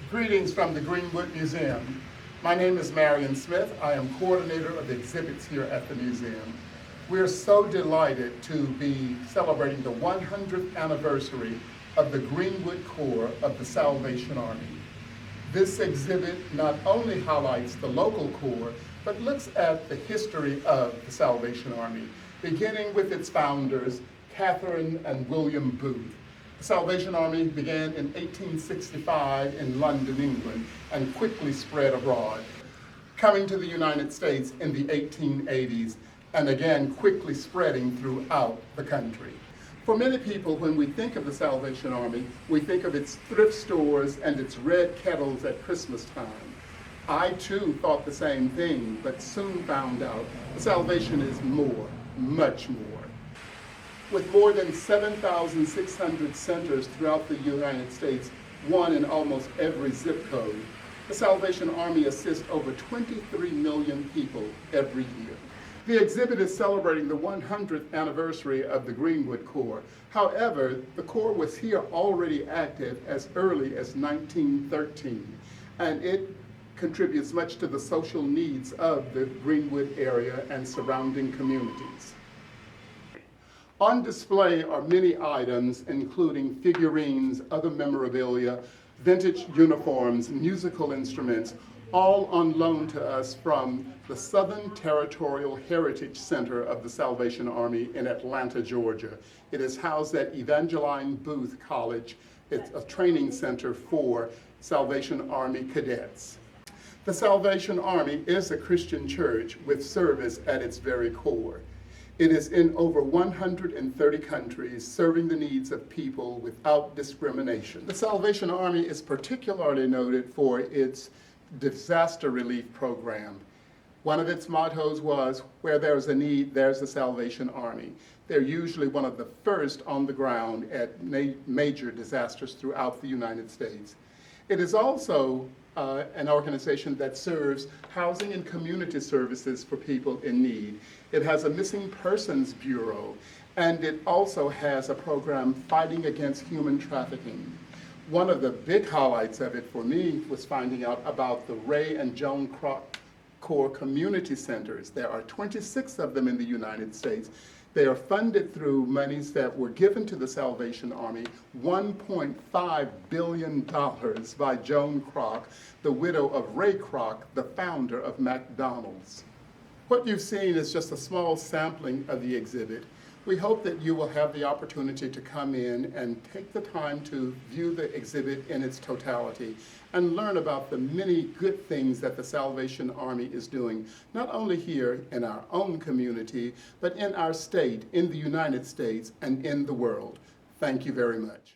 Greetings from the Greenwood Museum. My name is Marion Smith. I am coordinator of exhibits here at the museum. We are so delighted to be celebrating the 100th anniversary of the Greenwood Corps of the Salvation Army. This exhibit not only highlights the local corps, but looks at the history of the Salvation Army, beginning with its founders, Catherine and William Booth. The Salvation Army began in 1865 in London, England, and quickly spread abroad, coming to the United States in the 1880s, and again quickly spreading throughout the country. For many people, when we think of the Salvation Army, we think of its thrift stores and its red kettles at Christmas time. I too thought the same thing, but soon found out the Salvation is more, much more. With more than 7,600 centers throughout the United States, one in almost every zip code, the Salvation Army assists over 23 million people every year. The exhibit is celebrating the 100th anniversary of the Greenwood Corps. However, the Corps was here already active as early as 1913, and it contributes much to the social needs of the Greenwood area and surrounding communities. On display are many items, including figurines, other memorabilia, vintage uniforms, musical instruments, all on loan to us from the Southern Territorial Heritage Center of the Salvation Army in Atlanta, Georgia. It is housed at Evangeline Booth College. It's a training center for Salvation Army cadets. The Salvation Army is a Christian church with service at its very core. It is in over 130 countries, serving the needs of people without discrimination. The Salvation Army is particularly noted for its disaster relief program. One of its mottos was, "Where there's a need, there's the Salvation Army." They're usually one of the first on the ground at major disasters throughout the United States. It is also an organization that serves housing and community services for people in need. It has a missing persons bureau, and it also has a program fighting against human trafficking. One of the big highlights of it for me was finding out about the Ray and Joan Kroc Corps community centers. There are 26 of them in the United States. They are funded through monies that were given to the Salvation Army, $1.5 billion by Joan Kroc, the widow of Ray Kroc, the founder of McDonald's. What you've seen is just a small sampling of the exhibit. We hope that you will have the opportunity to come in and take the time to view the exhibit in its totality and learn about the many good things that the Salvation Army is doing, not only here in our own community, but in our state, in the United States, and in the world. Thank you very much.